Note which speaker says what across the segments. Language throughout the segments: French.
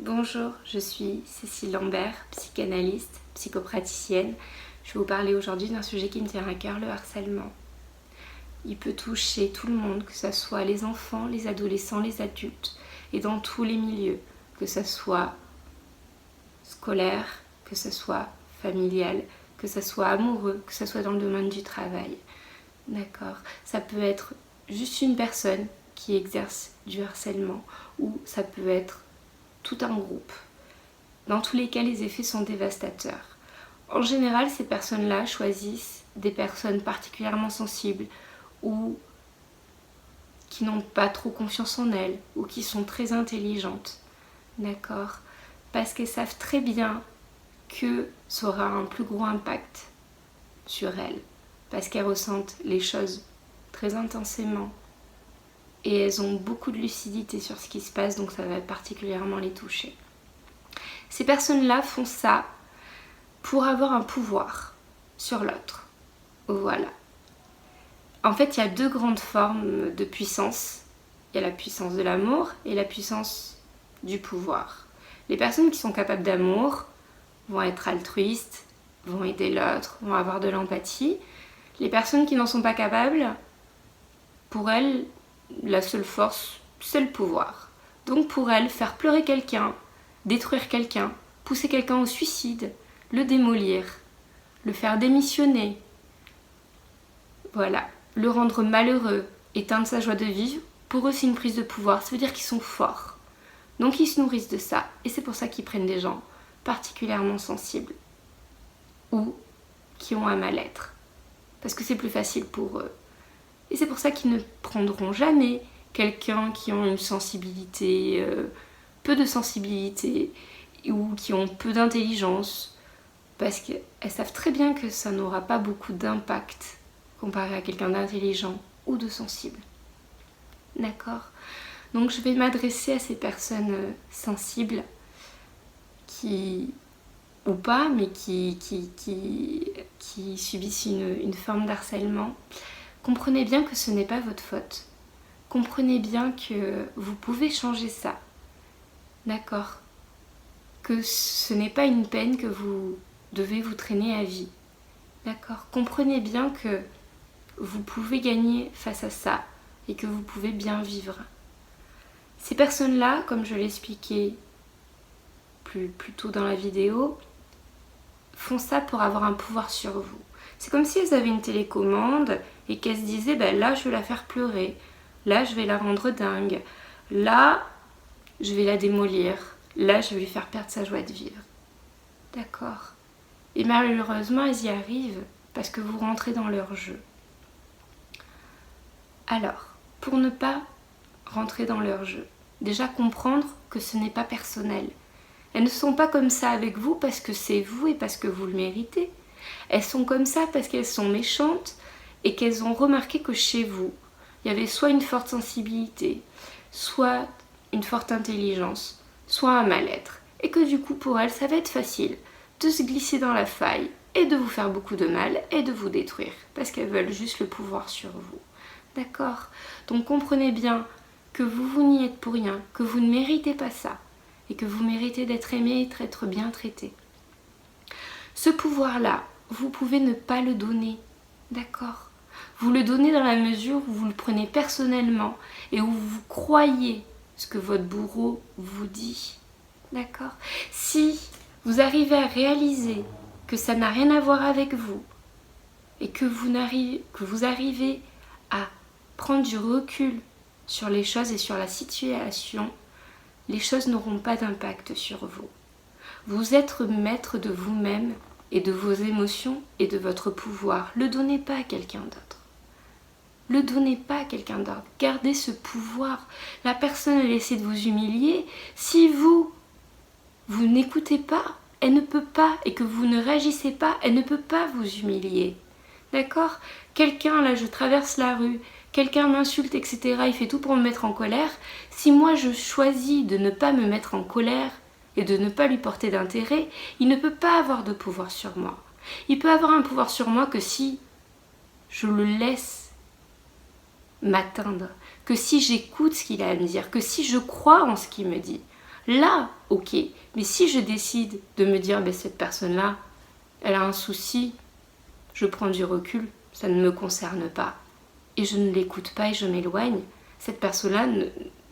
Speaker 1: Bonjour, je suis Cécile Lambert, psychanalyste, psychopraticienne. Je vais vous parler aujourd'hui d'un sujet qui me tient à cœur, le harcèlement. Il peut toucher tout le monde, que ce soit les enfants, les adolescents, les adultes, et dans tous les milieux, que ce soit scolaire, que ce soit familial, que ce soit amoureux, que ce soit dans le domaine du travail. D'accord. Ça peut être juste une personne qui exerce du harcèlement, ou ça peut être tout un groupe. Dans tous les cas, les effets sont dévastateurs. En général, ces personnes-là choisissent des personnes particulièrement sensibles ou qui n'ont pas trop confiance en elles ou qui sont très intelligentes. D'accord ? Parce qu'elles savent très bien que ça aura un plus gros impact sur elles. Parce qu'elles ressentent les choses très intensément. Et elles ont beaucoup de lucidité sur ce qui se passe, donc ça va particulièrement les toucher. Ces personnes-là font ça pour avoir un pouvoir sur l'autre. Voilà. En fait, il y a deux grandes formes de puissance. Il y a la puissance de l'amour et la puissance du pouvoir. Les personnes qui sont capables d'amour vont être altruistes, vont aider l'autre, vont avoir de l'empathie. Les personnes qui n'en sont pas capables, pour elles, la seule force, c'est le pouvoir. Donc pour elles, faire pleurer quelqu'un, détruire quelqu'un, pousser quelqu'un au suicide, le démolir, le faire démissionner, voilà, le rendre malheureux, éteindre sa joie de vivre, pour eux c'est une prise de pouvoir, ça veut dire qu'ils sont forts. Donc ils se nourrissent de ça, et c'est pour ça qu'ils prennent des gens particulièrement sensibles, ou qui ont un mal-être, parce que c'est plus facile pour eux. Et c'est pour ça qu'ils ne prendront jamais quelqu'un qui a une sensibilité, peu de sensibilité, ou qui ont peu d'intelligence, parce qu'elles savent très bien que ça n'aura pas beaucoup d'impact comparé à quelqu'un d'intelligent ou de sensible. D'accord ? Donc je vais m'adresser à ces personnes sensibles qui, ou pas, mais qui subissent une forme d'harcèlement. Comprenez bien que ce n'est pas votre faute. Comprenez bien que vous pouvez changer ça. D'accord ? Que ce n'est pas une peine que vous devez vous traîner à vie. D'accord ? Comprenez bien que vous pouvez gagner face à ça et que vous pouvez bien vivre. Ces personnes-là, comme je l'expliquais plus tôt dans la vidéo, font ça pour avoir un pouvoir sur vous. C'est comme si elles avaient une télécommande et qu'elles se disaient là je vais la faire pleurer, là je vais la rendre dingue, là je vais la démolir, là je vais lui faire perdre sa joie de vivre. D'accord ? Et malheureusement elles y arrivent parce que vous rentrez dans leur jeu. Alors, pour ne pas rentrer dans leur jeu, déjà comprendre que ce n'est pas personnel. Elles ne sont pas comme ça avec vous parce que c'est vous et parce que vous le méritez. Elles sont comme ça parce qu'elles sont méchantes et qu'elles ont remarqué que chez vous, il y avait soit une forte sensibilité, soit une forte intelligence, soit un mal-être. Et que du coup, pour elles, ça va être facile de se glisser dans la faille et de vous faire beaucoup de mal et de vous détruire parce qu'elles veulent juste le pouvoir sur vous. D'accord ? Donc comprenez bien que vous n'y êtes pour rien, que vous ne méritez pas ça et que vous méritez d'être aimé et d'être bien traité. Ce pouvoir-là, vous pouvez ne pas le donner, d'accord ? Vous le donnez dans la mesure où vous le prenez personnellement et où vous croyez ce que votre bourreau vous dit, d'accord ? Si vous arrivez à réaliser que ça n'a rien à voir avec vous et que vous arrivez à prendre du recul sur les choses et sur la situation, les choses n'auront pas d'impact sur vous. Vous êtes maître de vous-même et de vos émotions et de votre pouvoir. Ne le donnez pas à quelqu'un d'autre. Ne le donnez pas à quelqu'un d'autre. Gardez ce pouvoir. La personne, elle essaie de vous humilier. Si vous n'écoutez pas, elle ne peut pas, et que vous ne réagissez pas, elle ne peut pas vous humilier. D'accord ? Quelqu'un, là, je traverse la rue, quelqu'un m'insulte, etc., il fait tout pour me mettre en colère. Si moi, je choisis de ne pas me mettre en colère et de ne pas lui porter d'intérêt, il ne peut pas avoir de pouvoir sur moi. Il peut avoir un pouvoir sur moi que si je le laisse m'atteindre, que si j'écoute ce qu'il a à me dire, que si je crois en ce qu'il me dit. Là, ok. Mais si je décide de me dire, cette personne-là, elle a un souci, je prends du recul, ça ne me concerne pas. Et je ne l'écoute pas et je m'éloigne, cette personne-là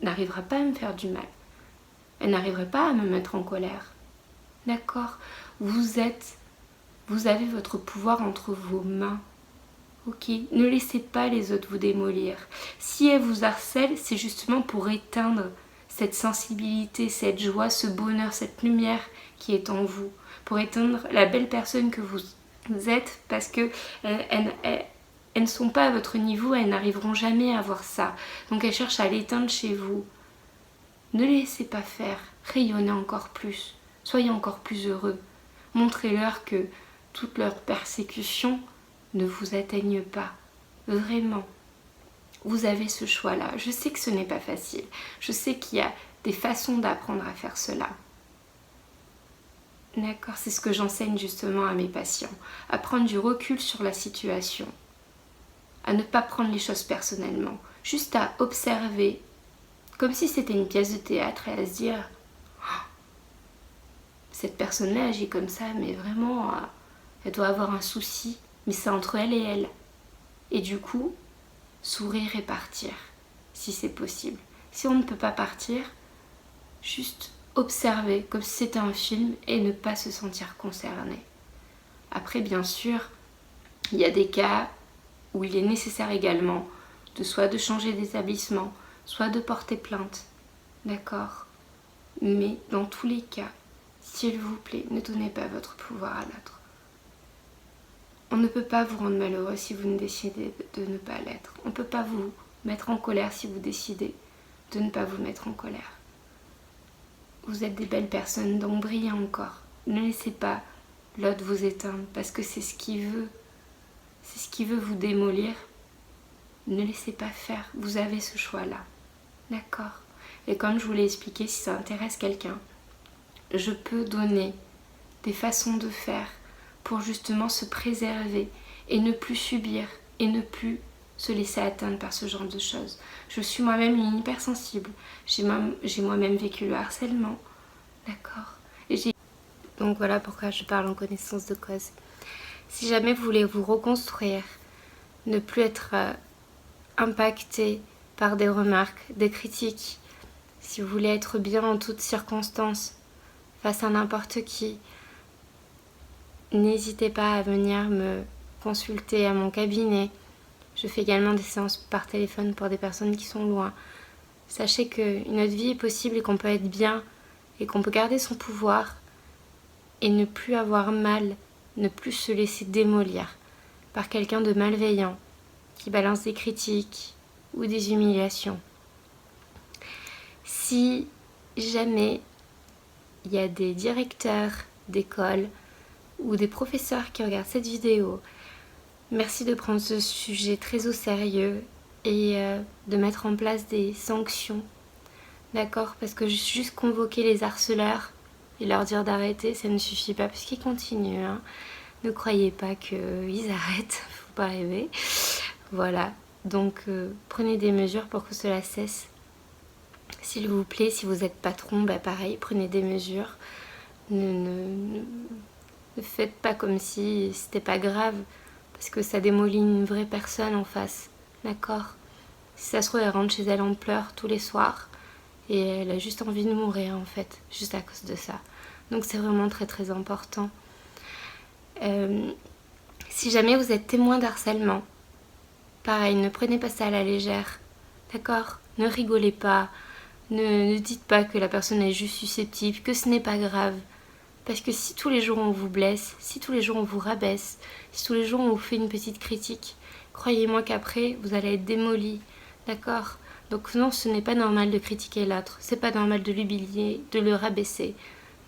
Speaker 1: n'arrivera pas à me faire du mal. Elle n'arriverait pas à me mettre en colère. D'accord? Vous avez votre pouvoir entre vos mains. Ok? Ne laissez pas les autres vous démolir. Si elles vous harcèlent, c'est justement pour éteindre cette sensibilité, cette joie, ce bonheur, cette lumière qui est en vous. Pour éteindre la belle personne que vous êtes, parce que elles ne sont pas à votre niveau, elles n'arriveront jamais à voir ça. Donc elles cherchent à l'éteindre chez vous. Ne les laissez pas faire. Rayonnez encore plus. Soyez encore plus heureux. Montrez-leur que toutes leurs persécutions ne vous atteignent pas. Vraiment. Vous avez ce choix-là. Je sais que ce n'est pas facile. Je sais qu'il y a des façons d'apprendre à faire cela. D'accord, c'est ce que j'enseigne justement à mes patients. À prendre du recul sur la situation. À ne pas prendre les choses personnellement. Juste à observer, comme si c'était une pièce de théâtre, et à se dire cette personne-là agit comme ça, mais vraiment, elle doit avoir un souci. Mais c'est entre elle et elle. Et du coup, sourire et partir, si c'est possible. Si on ne peut pas partir, juste observer comme si c'était un film et ne pas se sentir concerné. Après, bien sûr, il y a des cas où il est nécessaire également soit de changer d'établissement, soit de porter plainte. D'accord? Mais dans tous les cas, s'il vous plaît, ne donnez pas votre pouvoir à l'autre. On ne peut pas vous rendre malheureux si vous ne décidez de ne pas l'être. On ne peut pas vous mettre en colère si vous décidez de ne pas vous mettre en colère. Vous êtes des belles personnes, donc brillez encore. Ne laissez pas l'autre vous éteindre, parce que c'est ce qu'il veut. C'est ce qui veut vous démolir. Ne laissez pas faire, vous avez ce choix-là. D'accord? Et comme je vous l'ai expliqué, si ça intéresse quelqu'un, je peux donner des façons de faire pour justement se préserver et ne plus subir et ne plus se laisser atteindre par ce genre de choses. Je suis moi-même une hypersensible. J'ai moi-même vécu le harcèlement. D'accord? Donc voilà pourquoi je parle en connaissance de cause. Si jamais vous voulez vous reconstruire, ne plus être impacté par des remarques, des critiques, si vous voulez être bien en toutes circonstances, face à n'importe qui, n'hésitez pas à venir me consulter à mon cabinet. Je fais également des séances par téléphone pour des personnes qui sont loin. Sachez qu'une autre vie est possible et qu'on peut être bien et qu'on peut garder son pouvoir et ne plus avoir mal, ne plus se laisser démolir par quelqu'un de malveillant qui balance des critiques ou des humiliations. Si jamais il y a des directeurs d'école ou des professeurs qui regardent cette vidéo, merci de prendre ce sujet très au sérieux et de mettre en place des sanctions. D'accord? Parce que juste convoquer les harceleurs et leur dire d'arrêter, ça ne suffit pas, parce qu'ils continuent. Hein. Ne croyez pas qu'ils arrêtent, faut pas rêver. Voilà, donc prenez des mesures pour que cela cesse. S'il vous plaît, si vous êtes patron, pareil, prenez des mesures. Ne faites pas comme si c'était pas grave, parce que ça démolit une vraie personne en face. D'accord? Si ça se trouve, elle rentre chez elle en pleurs tous les soirs et elle a juste envie de mourir en fait, juste à cause de ça. Donc c'est vraiment très très important. Si jamais vous êtes témoin d'harcèlement, pareil, ne prenez pas ça à la légère. D'accord? Ne rigolez pas. Ne dites pas que la personne est juste susceptible, que ce n'est pas grave. Parce que si tous les jours on vous blesse, si tous les jours on vous rabaisse, si tous les jours on vous fait une petite critique, croyez-moi qu'après vous allez être démoli. D'accord? Donc non, ce n'est pas normal de critiquer l'autre. C'est pas normal de l'humilier, de le rabaisser.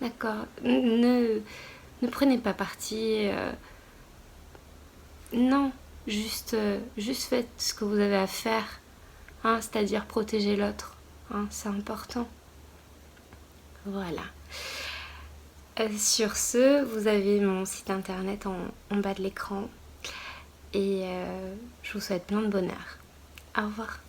Speaker 1: D'accord? Ne prenez pas parti. Non, juste faites ce que vous avez à faire. Hein, c'est-à-dire protéger l'autre. Hein, c'est important. Voilà. Sur ce, vous avez mon site internet en bas de l'écran. Et je vous souhaite plein de bonheur. Au revoir.